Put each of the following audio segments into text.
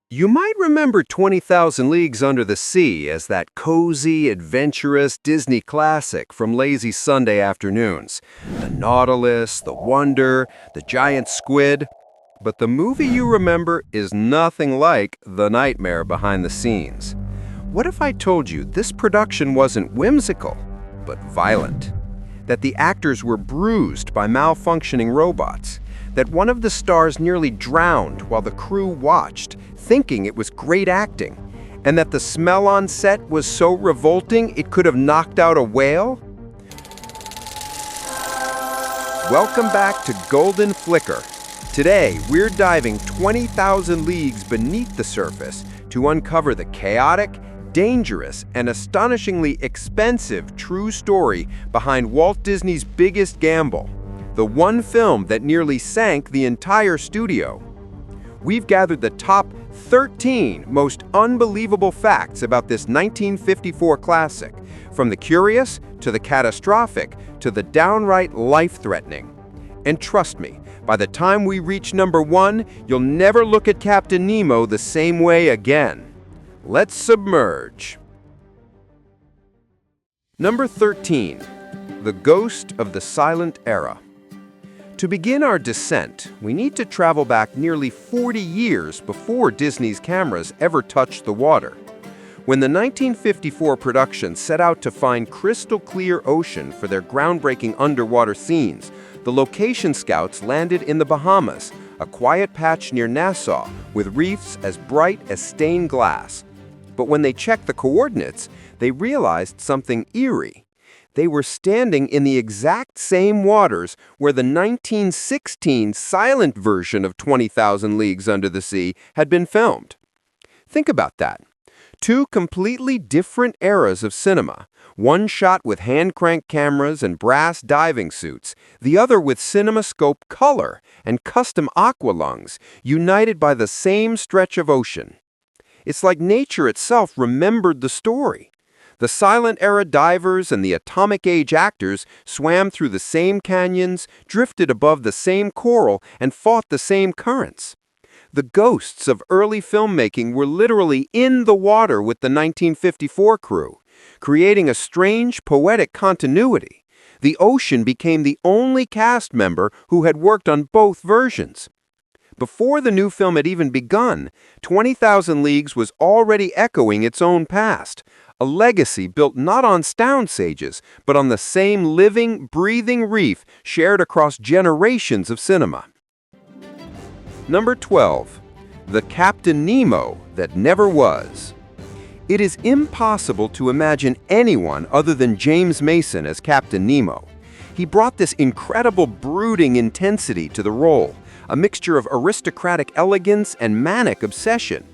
You might remember 20,000 Leagues Under the Sea as that cozy, adventurous Disney classic from lazy Sunday afternoons. The Nautilus, the Wonder, the giant squid. But the movie you remember is nothing like the nightmare behind the scenes. What if I told you this production wasn't whimsical, but violent? That the actors were bruised by malfunctioning robots? That one of the stars nearly drowned while the crew watched, thinking it was great acting, and that the smell on set was so revolting it could have knocked out a whale? Welcome back to Golden Flicker. Today, we're diving 20,000 leagues beneath the surface to uncover the chaotic, dangerous, and astonishingly expensive true story behind Walt Disney's biggest gamble, the one film that nearly sank the entire studio. We've gathered the top 13 most unbelievable facts about this 1954 classic, from the curious to the catastrophic to the downright life-threatening. And trust me, by the time we reach number 1, you'll never look at Captain Nemo the same way again. Let's submerge. Number 13. The Ghost of the Silent Era. To begin our descent, we need to travel back nearly 40 years before Disney's cameras ever touched the water. When the 1954 production set out to find crystal-clear ocean for their groundbreaking underwater scenes, the location scouts landed in the Bahamas, a quiet patch near Nassau with reefs as bright as stained glass. But when they checked the coordinates, they realized something eerie. They were standing in the exact same waters where the 1916 silent version of 20,000 Leagues Under the Sea had been filmed. Think about that. Two completely different eras of cinema, one shot with hand-crank cameras and brass diving suits, the other with CinemaScope color and custom aqualungs, united by the same stretch of ocean. It's like nature itself remembered the story. The silent era divers and the atomic age actors swam through the same canyons, drifted above the same coral, and fought the same currents. The ghosts of early filmmaking were literally in the water with the 1954 crew, creating a strange, poetic continuity. The ocean became the only cast member who had worked on both versions. Before the new film had even begun, 20,000 Leagues was already echoing its own past, a legacy built not on sound sages, but on the same living, breathing reef shared across generations of cinema. Number 12. The Captain Nemo That Never Was. It is impossible to imagine anyone other than James Mason as Captain Nemo. He brought this incredible brooding intensity to the role, a mixture of aristocratic elegance and manic obsession.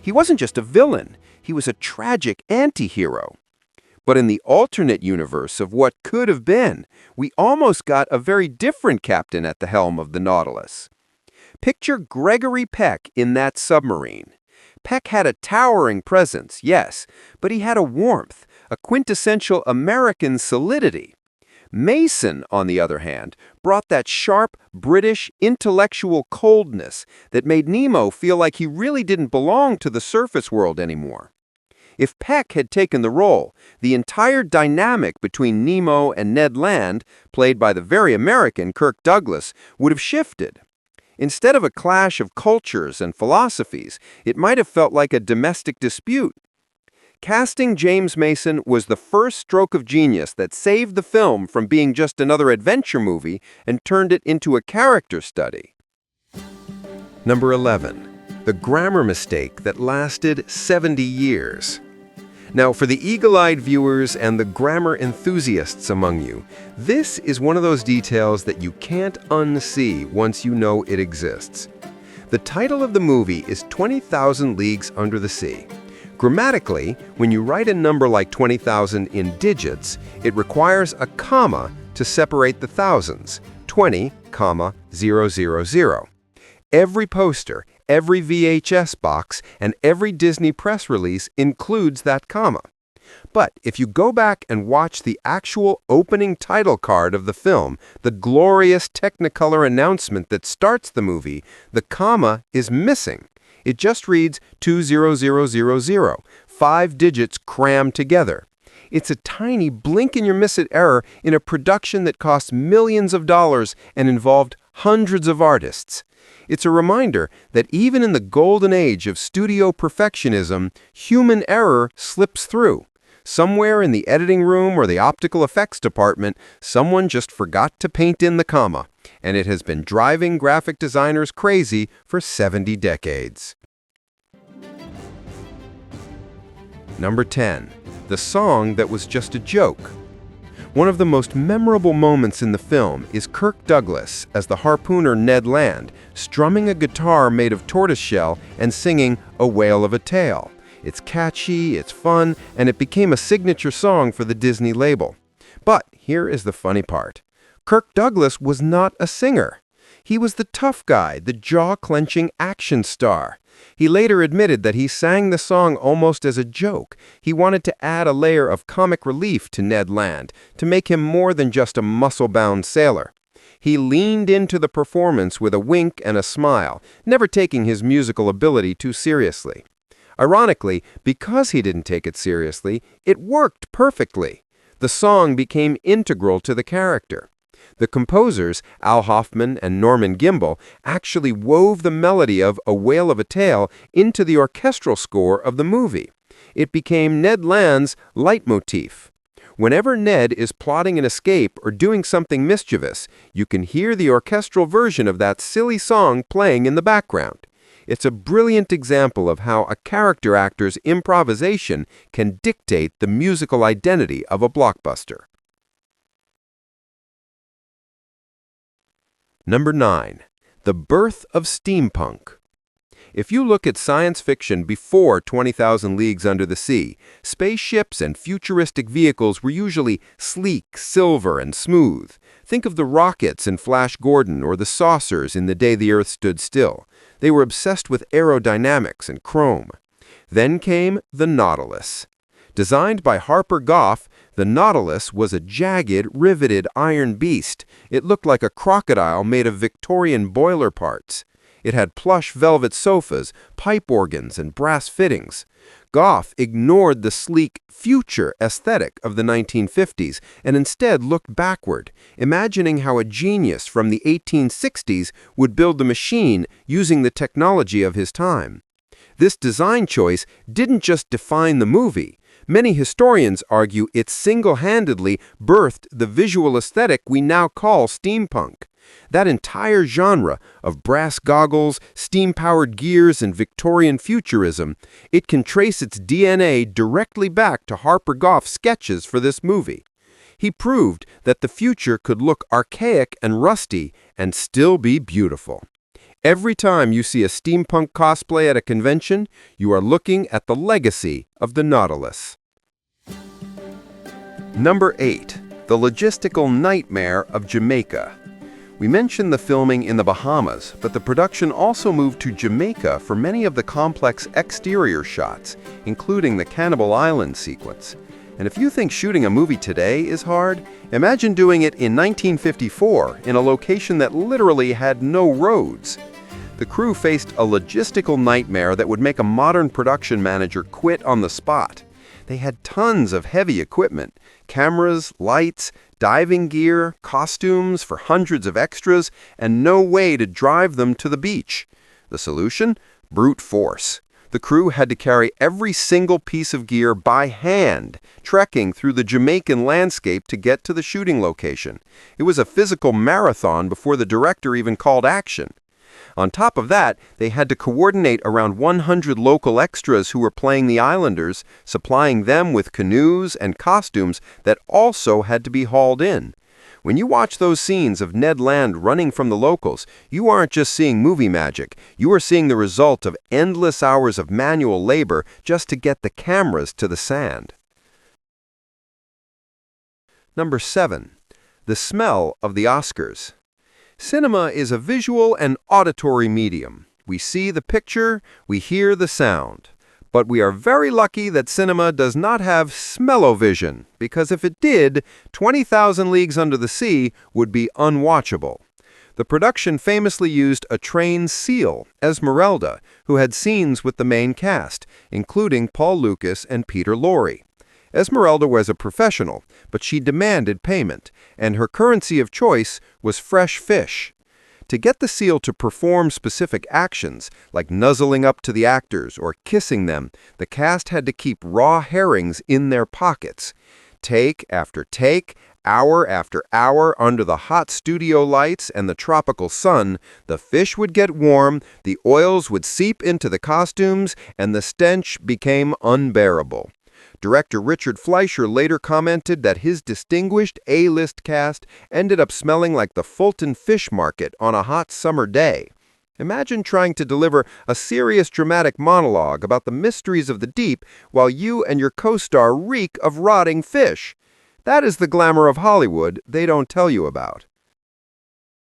He wasn't just a villain. He was a tragic anti-hero. But in the alternate universe of what could have been, we almost got a very different captain at the helm of the Nautilus. Picture Gregory Peck in that submarine. Peck had a towering presence, yes, but he had a warmth, a quintessential American solidity. Mason, on the other hand, brought that sharp, British, intellectual coldness that made Nemo feel like he really didn't belong to the surface world anymore. If Peck had taken the role, the entire dynamic between Nemo and Ned Land, played by the very American Kirk Douglas, would have shifted. Instead of a clash of cultures and philosophies, it might have felt like a domestic dispute. Casting James Mason was the first stroke of genius that saved the film from being just another adventure movie and turned it into a character study. Number 11. The grammar mistake that lasted 70 years. Now, for the eagle-eyed viewers and the grammar enthusiasts among you, this is one of those details that you can't unsee once you know it exists. The title of the movie is 20,000 Leagues Under the Sea. Grammatically, when you write a number like 20,000 in digits, it requires a comma to separate the thousands, 20, 000. Every poster, every VHS box, and every Disney press release includes that comma. But if you go back and watch the actual opening title card of the film, the glorious Technicolor announcement that starts the movie, the comma is missing. It just reads 20000, 5 digits crammed together. It's a tiny blink-and-you-miss-it error in a production that cost millions of dollars and involved hundreds of artists. It's a reminder that even in the golden age of studio perfectionism, human error slips through. Somewhere in the editing room or the optical effects department, someone just forgot to paint in the comma, and it has been driving graphic designers crazy for 70 decades. Number 10. The song that was just a joke. One of the most memorable moments in the film is Kirk Douglas as the harpooner Ned Land, strumming a guitar made of tortoiseshell and singing A Whale of a Tale. It's catchy, it's fun, and it became a signature song for the Disney label. But here is the funny part. Kirk Douglas was not a singer. He was the tough guy, the jaw-clenching action star. He later admitted that he sang the song almost as a joke. He wanted to add a layer of comic relief to Ned Land, to make him more than just a muscle-bound sailor. He leaned into the performance with a wink and a smile, never taking his musical ability too seriously. Ironically, because he didn't take it seriously, it worked perfectly. The song became integral to the character. The composers, Al Hoffman and Norman Gimbel, actually wove the melody of A Whale of a Tale into the orchestral score of the movie. It became Ned Land's leitmotif. Whenever Ned is plotting an escape or doing something mischievous, you can hear the orchestral version of that silly song playing in the background. It's a brilliant example of how a character actor's improvisation can dictate the musical identity of a blockbuster. Number 9. The birth of steampunk. If you look at science fiction before 20,000 Leagues Under the Sea, spaceships and futuristic vehicles were usually sleek, silver, and smooth. Think of the rockets in Flash Gordon or the saucers in The Day the Earth Stood Still. They were obsessed with aerodynamics and chrome. Then came the Nautilus. Designed by Harper Goff, the Nautilus was a jagged, riveted iron beast. It looked like a crocodile made of Victorian boiler parts. It had plush velvet sofas, pipe organs, and brass fittings. Goff ignored the sleek, future aesthetic of the 1950s and instead looked backward, imagining how a genius from the 1860s would build the machine using the technology of his time. This design choice didn't just define the movie. Many historians argue it single-handedly birthed the visual aesthetic we now call steampunk. That entire genre of brass goggles, steam-powered gears, and Victorian futurism, it can trace its DNA directly back to Harper Goff's sketches for this movie. He proved that the future could look archaic and rusty and still be beautiful. Every time you see a steampunk cosplay at a convention, you are looking at the legacy of the Nautilus. Number 8. The Logistical Nightmare of Jamaica. We mentioned the filming in the Bahamas, but the production also moved to Jamaica for many of the complex exterior shots, including the Cannibal Island sequence. And if you think shooting a movie today is hard, imagine doing it in 1954 in a location that literally had no roads. The crew faced a logistical nightmare that would make a modern production manager quit on the spot. They had tons of heavy equipment, cameras, lights, diving gear, costumes for hundreds of extras, and no way to drive them to the beach. The solution? Brute force. The crew had to carry every single piece of gear by hand, trekking through the Jamaican landscape to get to the shooting location. It was a physical marathon before the director even called action. On top of that, they had to coordinate around 100 local extras who were playing the islanders, supplying them with canoes and costumes that also had to be hauled in. When you watch those scenes of Ned Land running from the locals, you aren't just seeing movie magic. You are seeing the result of endless hours of manual labor just to get the cameras to the sand. Number 7. The smell of the Oscars. Cinema is a visual and auditory medium. We see the picture, we hear the sound. But we are very lucky that cinema does not have smell-o-vision, because if it did, 20,000 Leagues Under the Sea would be unwatchable. The production famously used a trained seal, Esmeralda, who had scenes with the main cast, including Paul Lucas and Peter Lorre. Esmeralda was a professional, but she demanded payment, and her currency of choice was fresh fish. To get the seal to perform specific actions, like nuzzling up to the actors or kissing them, the cast had to keep raw herrings in their pockets. Take after take, hour after hour under the hot studio lights and the tropical sun, the fish would get warm, the oils would seep into the costumes, and the stench became unbearable. Director Richard Fleischer later commented that his distinguished A-list cast ended up smelling like the Fulton Fish Market on a hot summer day. Imagine trying to deliver a serious dramatic monologue about the mysteries of the deep while you and your co-star reek of rotting fish. That is the glamour of Hollywood they don't tell you about.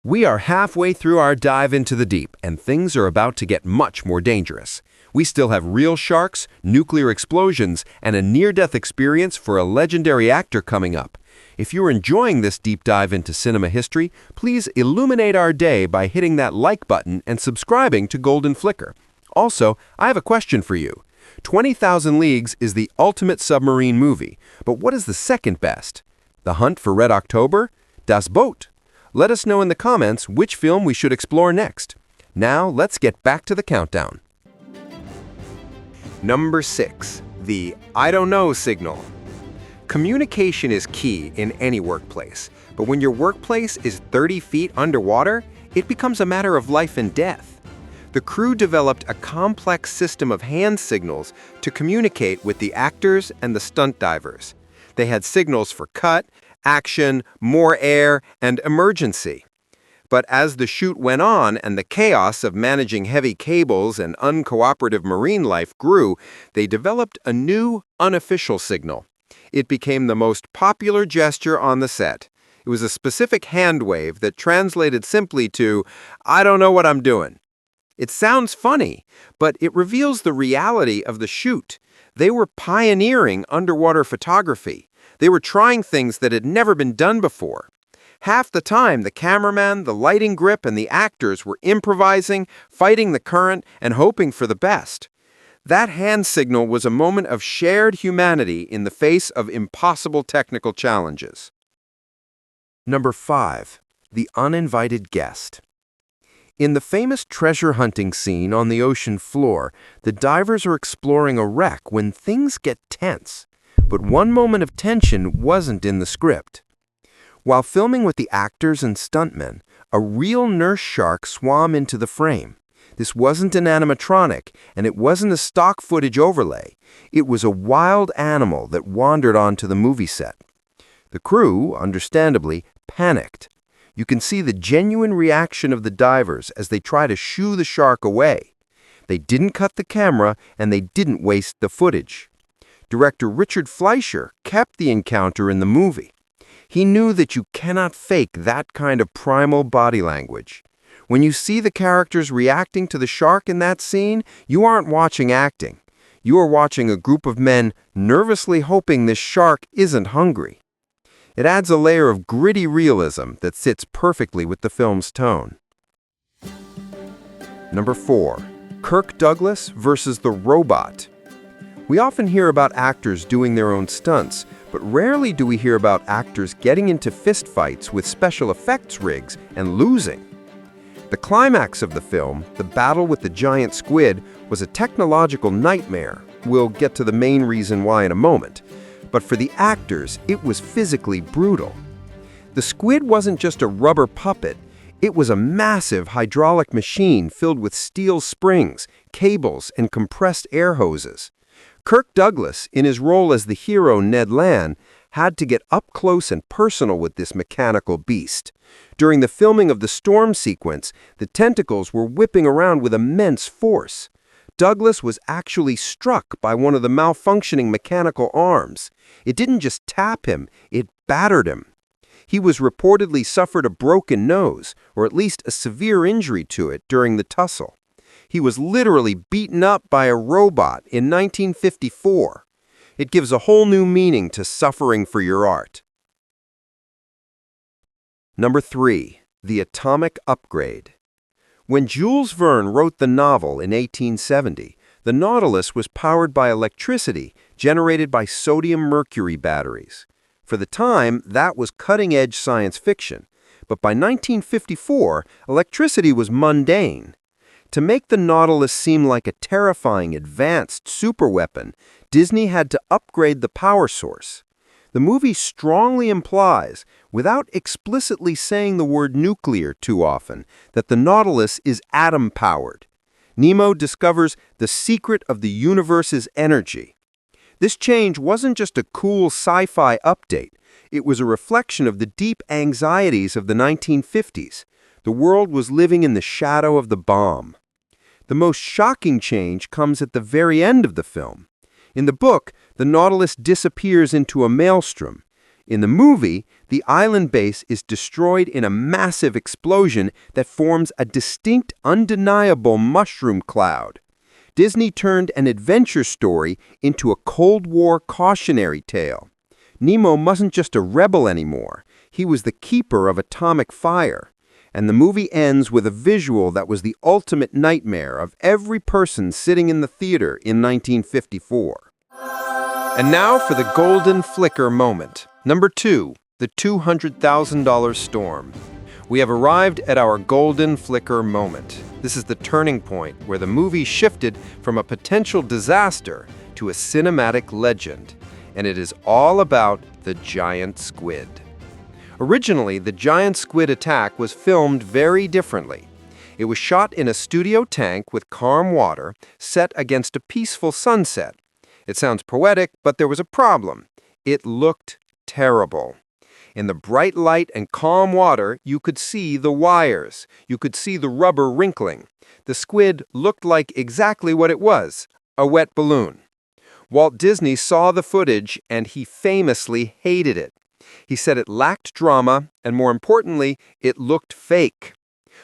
We are halfway through our dive into the deep, and things are about to get much more dangerous. We still have real sharks, nuclear explosions, and a near-death experience for a legendary actor coming up. If you're enjoying this deep dive into cinema history, please illuminate our day by hitting that like button and subscribing to Golden Flicker. Also, I have a question for you. 20,000 Leagues is the ultimate submarine movie, but what is the second best? The Hunt for Red October? Das Boot? Let us know in the comments which film we should explore next. Now, let's get back to the countdown. Number 6. The I don't know signal. Communication is key in any workplace, but when your workplace is 30 feet underwater, it becomes a matter of life and death. The crew developed a complex system of hand signals to communicate with the actors and the stunt divers. They had signals for cut, action, more air, and emergency. But as the shoot went on and the chaos of managing heavy cables and uncooperative marine life grew, they developed a new, unofficial signal. It became the most popular gesture on the set. It was a specific hand wave that translated simply to, "I don't know what I'm doing." It sounds funny, but it reveals the reality of the shoot. They were pioneering underwater photography. They were trying things that had never been done before. Half the time, the cameraman, the lighting grip, and the actors were improvising, fighting the current, and hoping for the best. That hand signal was a moment of shared humanity in the face of impossible technical challenges. Number 5. The Uninvited Guest. In the famous treasure hunting scene on the ocean floor, the divers are exploring a wreck when things get tense. But one moment of tension wasn't in the script. While filming with the actors and stuntmen, a real nurse shark swam into the frame. This wasn't an animatronic, and it wasn't a stock footage overlay. It was a wild animal that wandered onto the movie set. The crew, understandably, panicked. You can see the genuine reaction of the divers as they try to shoo the shark away. They didn't cut the camera, and they didn't waste the footage. Director Richard Fleischer kept the encounter in the movie. He knew that you cannot fake that kind of primal body language. When you see the characters reacting to the shark in that scene, you aren't watching acting. You are watching a group of men nervously hoping this shark isn't hungry. It adds a layer of gritty realism that sits perfectly with the film's tone. Number 4. Kirk Douglas versus the robot. We often hear about actors doing their own stunts, but rarely do we hear about actors getting into fistfights with special effects rigs and losing. The climax of the film, the battle with the giant squid, was a technological nightmare. We'll get to the main reason why in a moment. But for the actors, it was physically brutal. The squid wasn't just a rubber puppet. It was a massive hydraulic machine filled with steel springs, cables, and compressed air hoses. Kirk Douglas, in his role as the hero Ned Land, had to get up close and personal with this mechanical beast. During the filming of the storm sequence, the tentacles were whipping around with immense force. Douglas was actually struck by one of the malfunctioning mechanical arms. It didn't just tap him, it battered him. He was reportedly suffered a broken nose, or at least a severe injury to it during the tussle. He was literally beaten up by a robot in 1954. It gives a whole new meaning to suffering for your art. Number 3. The atomic upgrade. When Jules Verne wrote the novel in 1870, the Nautilus was powered by electricity generated by sodium-mercury batteries. For the time, that was cutting-edge science fiction. But by 1954, electricity was mundane. To make the Nautilus seem like a terrifying, advanced superweapon, Disney had to upgrade the power source. The movie strongly implies, without explicitly saying the word nuclear too often, that the Nautilus is atom-powered. Nemo discovers the secret of the universe's energy. This change wasn't just a cool sci-fi update. It was a reflection of the deep anxieties of the 1950s. The world was living in the shadow of the bomb. The most shocking change comes at the very end of the film. In the book, the Nautilus disappears into a maelstrom. In the movie, the island base is destroyed in a massive explosion that forms a distinct, undeniable mushroom cloud. Disney turned an adventure story into a Cold War cautionary tale. Nemo wasn't just a rebel anymore. He was the keeper of atomic fire. And the movie ends with a visual that was the ultimate nightmare of every person sitting in the theater in 1954. And now for the golden flicker moment. Number 2, the $200,000 storm. We have arrived at our golden flicker moment. This is the turning point where the movie shifted from a potential disaster to a cinematic legend. And it is all about the giant squid. Originally, the giant squid attack was filmed very differently. It was shot in a studio tank with calm water, set against a peaceful sunset. It sounds poetic, but there was a problem. It looked terrible. In the bright light and calm water, you could see the wires. You could see the rubber wrinkling. The squid looked like exactly what it was, a wet balloon. Walt Disney saw the footage, and he famously hated it. He said it lacked drama, and more importantly, it looked fake.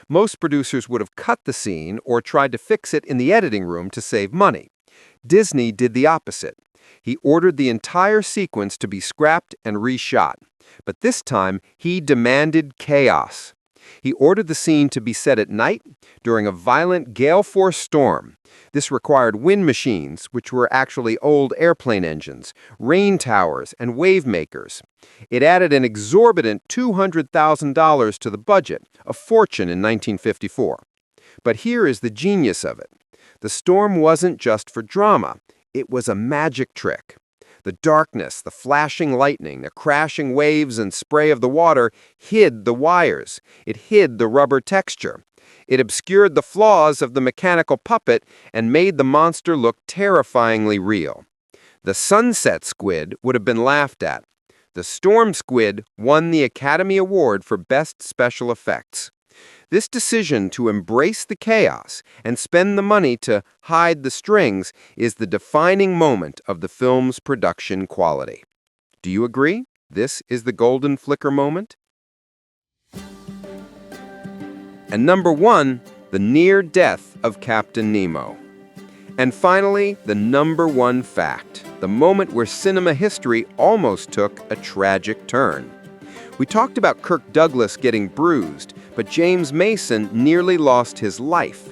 Most producers would have cut the scene or tried to fix it in the editing room to save money. Disney did the opposite. He ordered the entire sequence to be scrapped and reshot. But this time, he demanded chaos. He ordered the scene to be set at night during a violent gale-force storm. This required wind machines, which were actually old airplane engines, rain towers, and wave makers. It added an exorbitant $200,000 to the budget, a fortune in 1954. But here is the genius of it. The storm wasn't just for drama. It was a magic trick. The darkness, the flashing lightning, the crashing waves and spray of the water hid the wires. It hid the rubber texture. It obscured the flaws of the mechanical puppet and made the monster look terrifyingly real. The sunset squid would have been laughed at. The storm squid won the Academy Award for Best Special Effects. This decision to embrace the chaos and spend the money to hide the strings is the defining moment of the film's production quality. Do you agree? This is the golden flicker moment? And number 1, the near death of Captain Nemo. And finally, the number 1 fact, the moment where cinema history almost took a tragic turn. We talked about Kirk Douglas getting bruised, but James Mason nearly lost his life.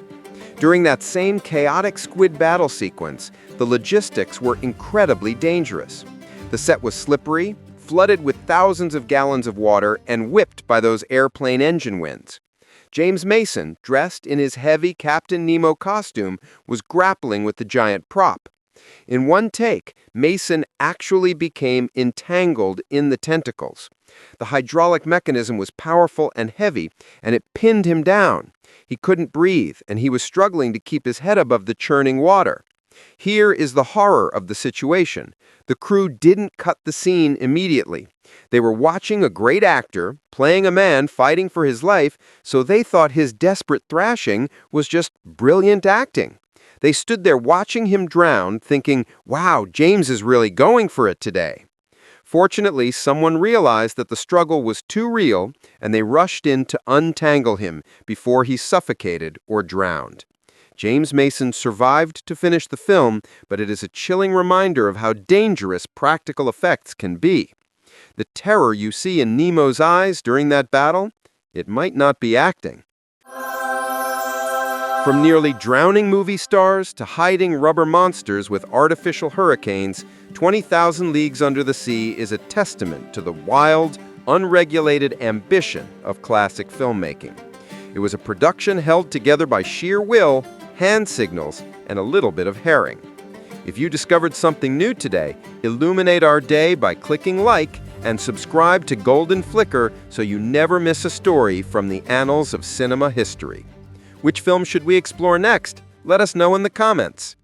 During that same chaotic squid battle sequence, the logistics were incredibly dangerous. The set was slippery, flooded with thousands of gallons of water, and whipped by those airplane engine winds. James Mason, dressed in his heavy Captain Nemo costume, was grappling with the giant prop. In one take, Mason actually became entangled in the tentacles. The hydraulic mechanism was powerful and heavy, and it pinned him down. He couldn't breathe, and he was struggling to keep his head above the churning water. Here is the horror of the situation. The crew didn't cut the scene immediately. They were watching a great actor, playing a man fighting for his life, so they thought his desperate thrashing was just brilliant acting. They stood there watching him drown, thinking, wow, James is really going for it today. Fortunately, someone realized that the struggle was too real, and they rushed in to untangle him before he suffocated or drowned. James Mason survived to finish the film, but it is a chilling reminder of how dangerous practical effects can be. The terror you see in Nemo's eyes during that battle, it might not be acting. From nearly drowning movie stars to hiding rubber monsters with artificial hurricanes, 20,000 Leagues Under the Sea is a testament to the wild, unregulated ambition of classic filmmaking. It was a production held together by sheer will, hand signals, and a little bit of herring. If you discovered something new today, illuminate our day by clicking like and subscribe to Golden Flicker so you never miss a story from the annals of cinema history. Which film should we explore next? Let us know in the comments.